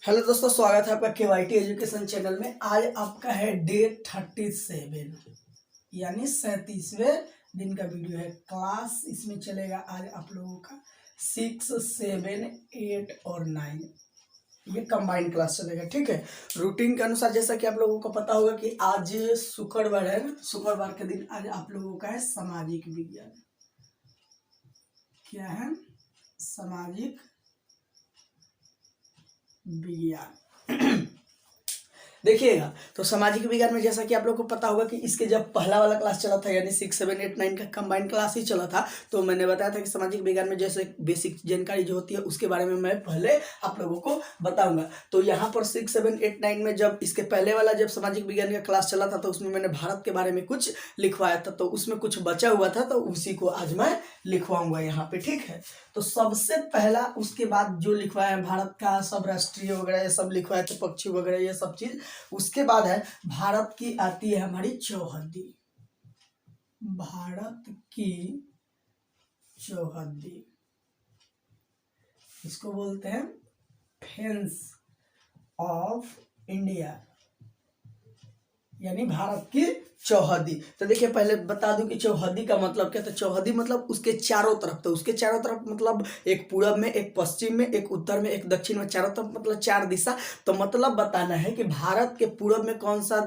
Hello दोस्तों, स्वागत है आपका केवाईटी एजुकेशन चैनल में। आज आपका है डे 37 यानी 37वें दिन का वीडियो है। क्लास इसमें चलेगा आज आप लोगों का 6, 7, 8 और 9, ये कंबाइंड क्लास चलेगा। ठीक है, रूटीन के अनुसार जैसा कि आप लोगों को पता होगा कि आज शुक्रवार है ना, शुक्रवार के दिन आज आप लोगों का है सामाजिक विज्ञान। क्या है? सामाजिक विज्ञान। देखिएगा, तो सामाजिक विज्ञान में जैसा कि आप लोग को पता होगा कि इसके जब पहला वाला क्लास चला था यानी 6, 7, 8, 9 का कंबाइंड क्लास ही चला था, तो मैंने बताया था कि सामाजिक विज्ञान में जैसे बेसिक जानकारी जो होती है उसके बारे में मैं पहले आप लोगों को बताऊंगा। तो यहाँ पर 6, 7, 8, 9 में जब इसके पहले वाला जब सामाजिक विज्ञान का क्लास चला था तो उसमें मैंने भारत के बारे में कुछ लिखवाया था, तो उसमें कुछ बचा हुआ था, तो उसी को आज मैं लिखवाऊंगा यहाँ पे। ठीक है, तो सबसे पहला उसके बाद जो लिखवाया है भारत का सब राष्ट्रीय वगैरह ये सब लिखवाए थे, पक्षी वगैरह ये सब चीज। उसके बाद है भारत की आती है हमारी चौहद्दी। भारत की चौहद्दी, इसको बोलते हैं फेंस ऑफ इंडिया, यानी भारत की चौहद्दी। तो देखिए, पहले बता दूं कि चौहद्दी का मतलब क्या था। चौहद्दी मतलब उसके चारों तरफ, तो उसके चारों तरफ मतलब एक पूरब में, एक पश्चिम में, एक उत्तर में, एक दक्षिण में, चारों तरफ मतलब 4 दिशा। तो मतलब बताना है कि भारत के पूरब में कौन सा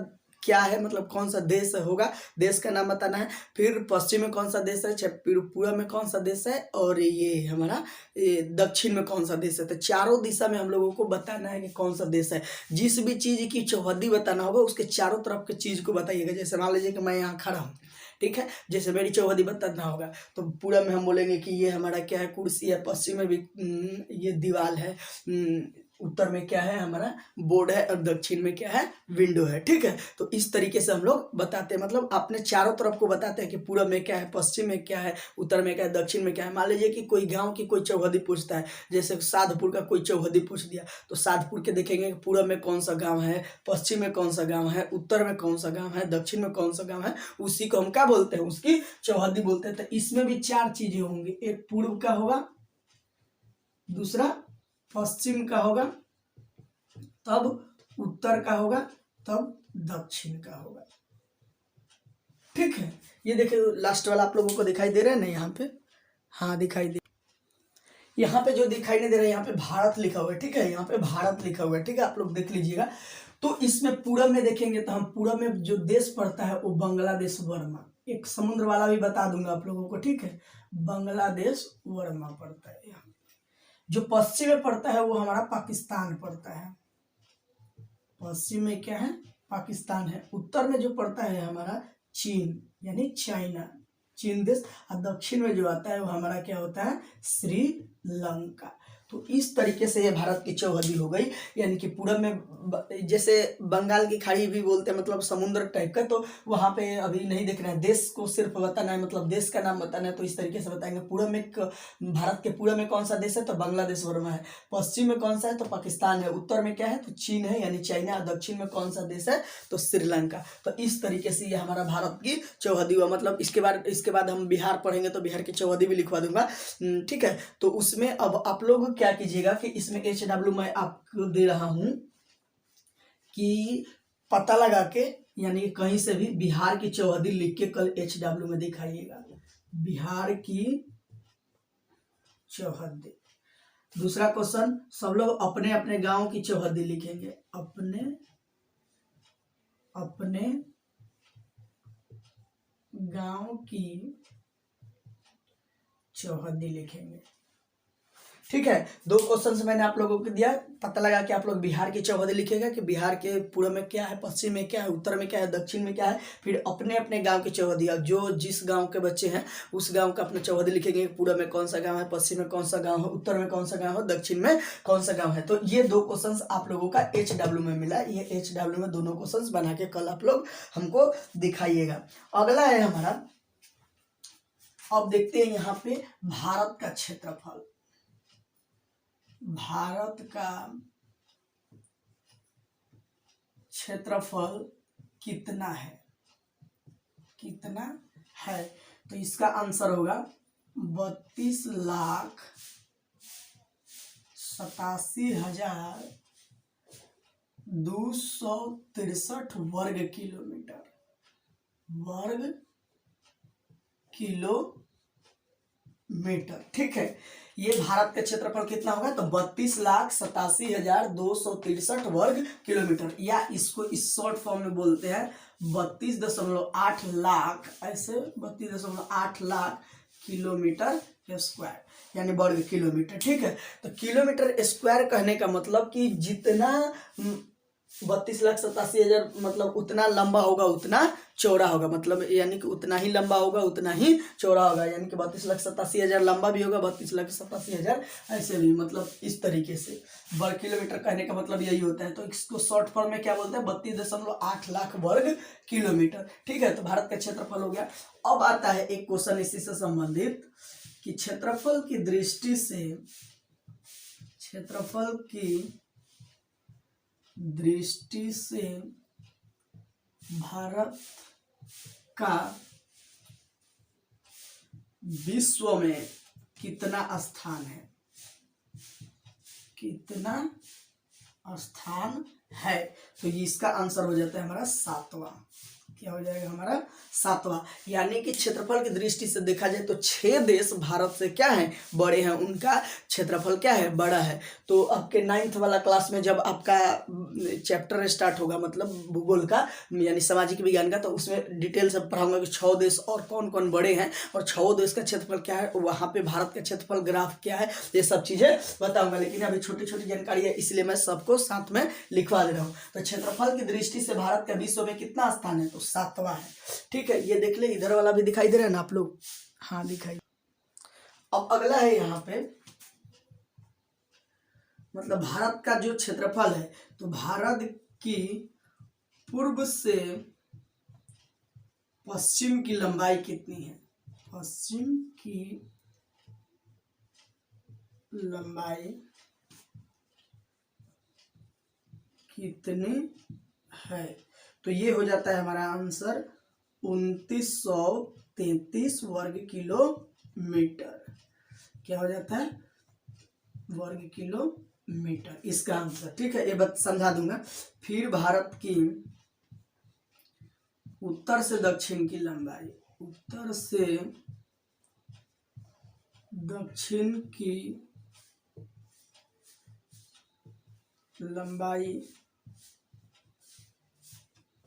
क्या है, मतलब कौन सा देश होगा, देश का नाम बताना है। फिर पश्चिम में कौन सा देश है, फिर पूरब में कौन सा देश है, और ये हमारा दक्षिण में कौन सा देश है। तो चारों दिशा में हम लोगों को बताना है कि कौन सा देश है। जिस भी चीज की चौहद्दी बताना होगा उसके चारों तरफ के चीज को बताइएगा। जैसे मान लीजिए कि मैं यहाँ खड़ा हूँ, ठीक है, जैसे मेरी चौहद्दी बताना होगा तो पूरब में हम बोलेंगे कि ये हमारा क्या है, कुर्सी है। पश्चिम में भी ये दीवार है। उत्तर में क्या है, हमारा बोर्ड है। और दक्षिण में क्या है, विंडो है। ठीक है, तो इस तरीके से हम लोग बताते हैं, मतलब अपने चारों तरफ को बताते हैं कि पूरब में क्या है, पश्चिम में क्या है, उत्तर में क्या है, दक्षिण में क्या है। मान लीजिए कि कोई गांव की कोई चौहद्दी पूछता है, जैसे साधपुर का कोई चौहद्दी पूछ दिया, तो साधपुर के देखेंगे कि पूरब में कौन सा गांव है, पश्चिम में कौन सा गांव है, उत्तर में कौन सा गांव है, दक्षिण में कौन सा गांव है। उसी को हम क्या बोलते हैं, उसकी चौहद्दी बोलते हैं। तो इसमें भी 4 चीजें होंगी। एक पूर्व का होगा, दूसरा पश्चिम का होगा, तब उत्तर का होगा, तब दक्षिण का होगा। ठीक है, ये देखिए लास्ट वाला आप लोगों को दिखाई दे रहा है ना यहाँ पे। हाँ, दिखाई दे। यहाँ पे जो दिखाई नहीं दे रहा है, यहाँ पे भारत लिखा हुआ है। ठीक है, यहाँ पे भारत लिखा हुआ है। ठीक है, आप लोग देख लीजिएगा। तो इसमें पूरब में देखेंगे तो हम पूरब में जो देश पड़ता है वो बांग्लादेश वर्मा। एक समुद्र वाला भी बता दूंगा आप लोगों को। ठीक है, बांग्लादेश वर्मा पड़ता है यहाँ। जो पश्चिम में पड़ता है वो हमारा पाकिस्तान पड़ता है। पश्चिम में क्या है, पाकिस्तान है। उत्तर में जो पड़ता है हमारा चीन, यानी चाइना, चीन देश। और दक्षिण में जो आता है वो हमारा क्या होता है, श्रीलंका। तो इस तरीके से ये भारत की चौहद्दी हो गई। यानी कि पूरब में जैसे बंगाल की खाड़ी भी बोलते हैं, मतलब समुद्र टाइप का। तो वहां पे अभी नहीं देखना है, देश को सिर्फ बताना है, मतलब देश का नाम बताना है। तो इस तरीके से बताएंगे। पूरब में भारत के पूरब में कौन सा देश है, तो बांग्लादेश वर्मा है। पश्चिम में कौन सा है, तो पाकिस्तान है। उत्तर में क्या है, तो चीन है यानी चाइना। दक्षिण में कौन सा देश है, तो श्रीलंका। तो इस तरीके से ये हमारा भारत की चौहद्दी हुआ। मतलब इसके बाद हम बिहार पढ़ेंगे तो बिहार की चौहद्दी भी लिखवा दूंगा। ठीक है, तो उसमें अब आप लोग क्या कीजिएगा कि इसमें HW मैं आपको दे रहा हूं कि पता लगा के, यानी कहीं से भी बिहार की चौहद्दी लिख के कल HW में दिखाइएगा, बिहार की चौहद्दी। दूसरा क्वेश्चन, सब लोग अपने अपने गांव की चौहद्दी लिखेंगे। अपने अपने गांव की चौहद्दी लिखेंगे। ठीक है, 2 क्वेश्चन मैंने आप लोगों को दिया। पता लगा कि आप लोग बिहार की चौहद्दी लिखेगा कि बिहार के पूर्व में क्या है, पश्चिम में क्या है, उत्तर में क्या है, दक्षिण में क्या है। फिर अपने अपने गांव की चौहद्दी, जो जिस गांव के बच्चे हैं उस गांव का अपना चौहद्दी लिखेंगे। पूर्व में कौन सा गांव है, पश्चिम में कौन सा गांव है, उत्तर में कौन सा गांव है, दक्षिण में कौन सा गांव है। तो ये 2 क्वेश्चन आप लोगों का HW में मिला। ये HW में दोनों क्वेश्चन बना के कल आप लोग हमको दिखाइएगा। अगला है हमारा, अब देखते हैं यहाँ पे भारत का क्षेत्रफल। भारत का क्षेत्रफल कितना है, कितना है। तो इसका आंसर होगा 32,87,000 263 वर्ग किलोमीटर, वर्ग किलोमीटर। ठीक है, ये भारत का क्षेत्रफल कितना होगा, तो 32,87,263 वर्ग किलोमीटर, या इसको इस शॉर्ट फॉर्म में बोलते हैं 32.8 लाख, ऐसे 32.8 लाख किलोमीटर स्क्वायर, यानी वर्ग किलोमीटर। ठीक है, तो किलोमीटर स्क्वायर कहने का मतलब कि जितना 32,87,000 मतलब उतना लंबा होगा उतना चौड़ा होगा, मतलब यानी कि उतना ही लंबा होगा उतना ही चौड़ा होगा, यानी कि 32,87,000 लंबा भी होगा, 32,87,000 ऐसे भी, मतलब इस तरीके से वर्ग किलोमीटर कहने का मतलब यही होता है। तो इसको शॉर्ट फॉर्म में क्या बोलते हैं, 32.8 लाख वर्ग किलोमीटर। ठीक है, तो भारत का क्षेत्रफल हो गया। अब आता है एक क्वेश्चन इसी से संबंधित कि क्षेत्रफल की दृष्टि से, क्षेत्रफल की दृष्टि से भारत का विश्व में कितना स्थान है, कितना स्थान है, तो इसका आंसर हो जाता है हमारा 7वां। क्या हो जाएगा हमारा 7वां, यानी कि क्षेत्रफल की दृष्टि से देखा जाए तो 6 देश भारत से क्या है, बड़े हैं, उनका क्षेत्रफल क्या है, बड़ा है। तो आपके 9th वाला क्लास में जब आपका चैप्टर स्टार्ट होगा, मतलब भूगोल का यानी सामाजिक विज्ञान का, तो उसमें डिटेल से पढ़ाऊंगा कि 6 देश और कौन कौन बड़े हैं और 6 देश का क्षेत्रफल क्या है, वहाँ पे भारत का क्षेत्रफल ग्राफ क्या है, ये सब चीज़ें बताऊंगा। लेकिन अभी छोटी छोटी जानकारी है, इसलिए मैं सबको साथ में लिखवा दे रहा हूँ। तो क्षेत्रफल की दृष्टि से भारत का विश्व में कितना स्थान है, तो 7वां है। ठीक है, ये देख ले, इधर वाला भी दिखाई दे रहा है ना आप लोग, हाँ दिखाई। अब अगला है यहाँ पे, मतलब भारत का जो क्षेत्रफल है, तो भारत की पूर्व से पश्चिम की लंबाई कितनी है, पश्चिम की लंबाई कितनी है, तो ये हो जाता है हमारा आंसर 2933 वर्ग किलोमीटर। क्या हो जाता है, वर्ग किलोमीटर, इसका आंसर। ठीक है, ये बात समझा दूंगा। फिर भारत की उत्तर से दक्षिण की लंबाई, उत्तर से दक्षिण की लंबाई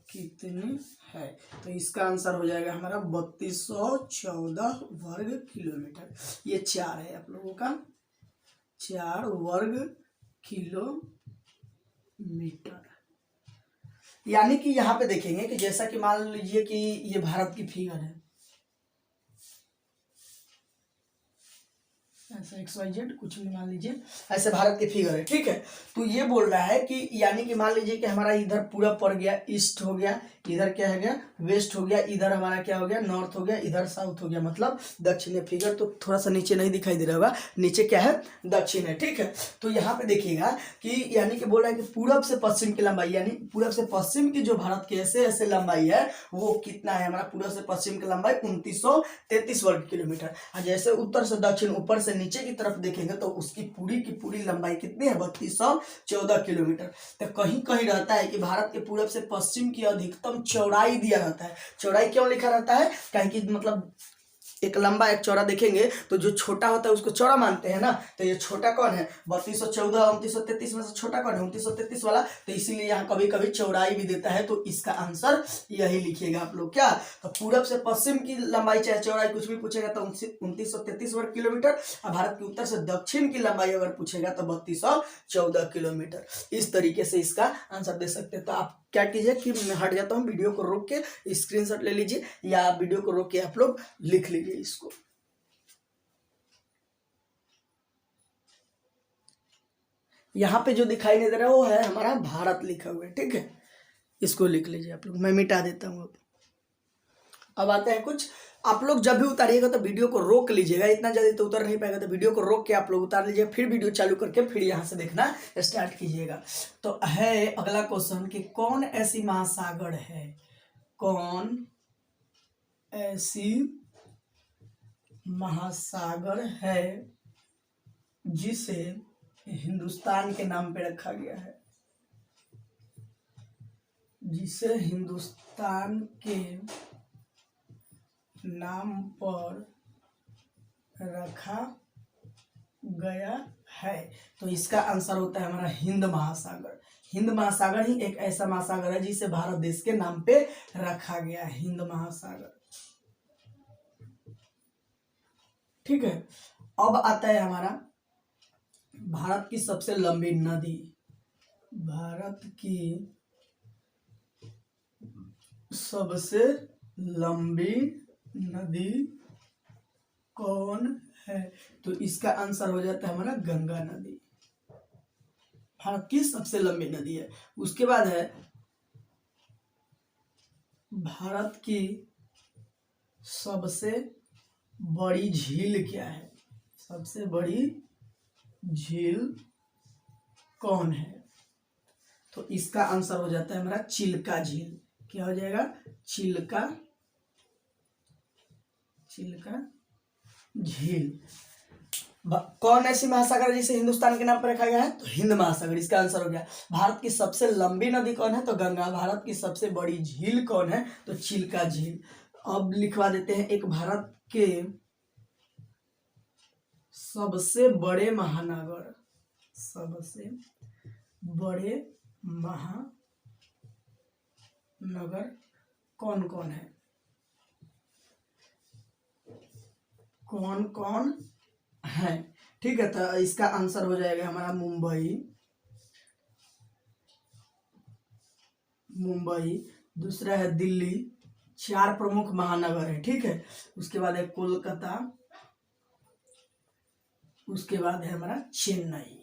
कितनी है, तो इसका आंसर हो जाएगा हमारा 3214 वर्ग किलोमीटर। ये 4 है आप लोगों का, 4 वर्ग किलोमीटर। यानी कि यहाँ पे देखेंगे कि जैसा कि मान लीजिए कि ये भारत की फिगर है, ऐसा XYZ कुछ भी मान लीजिए, ऐसे भारत की फिगर है। ठीक है, तो ये बोल रहा है कि यानी कि मान लीजिए कि हमारा इधर पूरा पड़ गया, ईस्ट हो गया, इधर क्या है गया, वेस्ट हो गया, इधर हमारा क्या हो गया, नॉर्थ हो गया, इधर साउथ हो गया, मतलब दक्षिण। फिगर तो थोड़ा सा नीचे नहीं दिखाई दे रहा होगा, नीचे क्या है, दक्षिण है। ठीक है, तो यहाँ पे देखिएगा कि यानी कि बोल रहा है कि पूरब से पश्चिम की लंबाई, यानी पूरब से पश्चिम की जो भारत की ऐसे ऐसे लंबाई है वो कितना है, हमारा पूरब से पश्चिम की लंबाई 2933 वर्ग किलोमीटर। और जैसे उत्तर से दक्षिण, ऊपर से नीचे की तरफ देखेंगे तो उसकी पूरी की पूरी लंबाई कितनी है, 3214 किलोमीटर। तो कहीं कहीं रहता है कि भारत के पूरब से पश्चिम की अधिकतम चौड़ाई दिया रहता है। चौड़ाई क्यों लिखा रहता है, कहीं कि मतलब एक लंबा एक चौड़ा देखेंगे तो जो छोटा होता है उसको चौड़ा मानते हैं ना, तो ये छोटा कौन है, 3214 2933 में से छोटा कौन है, 2933 वाला, तो इसीलिए यहाँ कभी कभी चौड़ाई भी देता है। तो इसका आंसर यही लिखिएगा आप लोग। क्या, तो पूरब से पश्चिम की लंबाई चाहे चौड़ाई कुछ भी पूछेगा तो 2933 वर्ग किलोमीटर, और भारत के उत्तर से दक्षिण की लंबाई अगर पूछेगा तो 3214 किलोमीटर। इस तरीके से इसका आंसर दे सकते हैं। तो आप क्या कीजिए कि मैं हट जाता हूँ, वीडियो को रोक के स्क्रीनशॉट ले लीजिए, या वीडियो को रोक के आप लोग लिख लीजिए इसको। यहाँ पे जो दिखाई नहीं दे रहा है वो है हमारा भारत लिखा हुआ है। ठीक है, इसको लिख लीजिए आप लोग, मैं मिटा देता हूँ। अब आते हैं कुछ, आप लोग जब भी उतारिएगा तो वीडियो को रोक लीजिएगा, इतना जल्दी तो उतर नहीं पाएगा, तो वीडियो को रोक के आप लोग उतार लीजिएगा, फिर वीडियो चालू करके फिर यहाँ से देखना स्टार्ट कीजिएगा। तो है अगला क्वेश्चन कि कौन ऐसी महासागर है, कौन ऐसी महासागर है जिसे हिंदुस्तान के नाम पे रखा गया है, जिसे हिंदुस्तान के नाम पर रखा गया है। तो इसका आंसर होता है हमारा हिंद महासागर। हिंद महासागर ही एक ऐसा महासागर है जिसे भारत देश के नाम पे रखा गया है, हिंद महासागर। ठीक है, अब आता है हमारा भारत की सबसे लंबी नदी। भारत की सबसे लंबी नदी कौन है? तो इसका आंसर हो जाता है हमारा गंगा नदी। भारत की सबसे लंबी नदी है। उसके बाद है भारत की सबसे बड़ी झील क्या है? सबसे बड़ी झील कौन है? तो इसका आंसर हो जाता है हमारा चिल्का झील। क्या हो जाएगा? चिल्का झील। कौन ऐसी महासागर जिसे हिंदुस्तान के नाम पर रखा गया है? तो हिंद महासागर। इसका आंसर हो गया। भारत की सबसे लंबी नदी कौन है? तो गंगा। भारत की सबसे बड़ी झील कौन है? तो चिल्का झील। अब लिखवा देते हैं एक भारत के सबसे बड़े महानगर। सबसे बड़े महानगर कौन कौन है? कौन कौन है? ठीक है, तो इसका आंसर हो जाएगा हमारा मुंबई। दूसरा है दिल्ली। 4 प्रमुख महानगर है। ठीक है, उसके बाद है कोलकाता। उसके बाद है हमारा चेन्नई।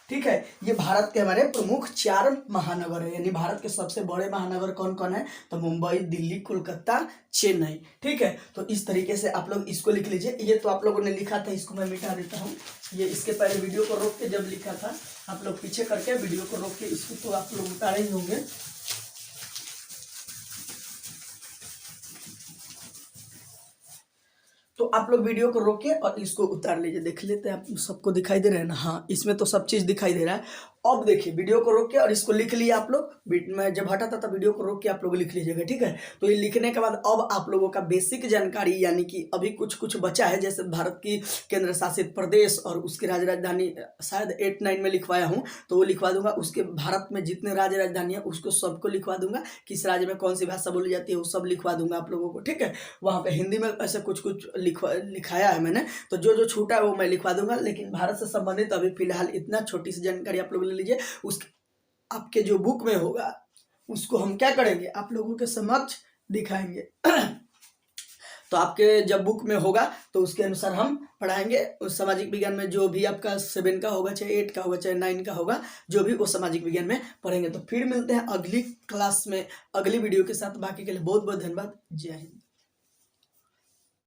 ठीक है, ये भारत के हमारे प्रमुख 4 महानगर है। यानी भारत के सबसे बड़े महानगर कौन कौन है? तो मुंबई, दिल्ली, कोलकाता, चेन्नई। ठीक है, तो इस तरीके से आप लोग इसको लिख लीजिए। ये तो आप लोगों ने लिखा था, इसको मैं मिटा देता हूँ। ये इसके पहले वीडियो को रोक के जब लिखा था, आप लोग पीछे करके वीडियो को रोक के इसको तो आप लोग उतारे ही होंगे। तो आप लोग वीडियो को रोके और इसको उतार लीजिए। देख लेते हैं, आप सबको दिखाई दे रहा है ना? हाँ, इसमें तो सब चीज़ दिखाई दे रहा है। अब देखिए, वीडियो को रोक के और इसको लिख लिया आप लोग। मैं जब हटा था तब वीडियो को रोक के आप लोग लिख लीजिएगा। ठीक है, तो ये लिखने के बाद अब आप लोगों का बेसिक जानकारी, यानी कि अभी कुछ कुछ बचा है, जैसे भारत की केंद्र शासित प्रदेश और उसकी राज्य राजधानी शायद 8-9 में लिखवाया हूँ, तो वो लिखवा दूंगा। उसके भारत में जितने राज्य राजधानी है उसको सबको लिखवा दूंगा। किस राज्य में कौन सी भाषा बोली जाती है वो सब लिखवा दूंगा आप लोगों को। ठीक है, वहाँ पे हिंदी में ऐसे कुछ कुछ लिखाया है मैंने, तो जो जो छूटा है वो मैं लिखवा दूंगा। लेकिन भारत से संबंधित अभी फिलहाल इतना छोटी सी जानकारी आप लोग ले लीजिए। उसके आपके जो बुक में होगा उसको हम क्या करेंगे, आप लोगों के समक्ष दिखाएंगे। तो आपके जब बुक में होगा तो उसके अनुसार हम पढ़ाएंगे। उस सामाजिक विज्ञान में जो भी आपका 7 का होगा, चाहे 8 का होगा, चाहे 9 का होगा, जो भी वो सामाजिक विज्ञान में पढ़ेंगे। तो फिर मिलते हैं अगली क्लास में अगली वीडियो के साथ। बाकी के लिए बहुत बहुत धन्यवाद। जय हिंद।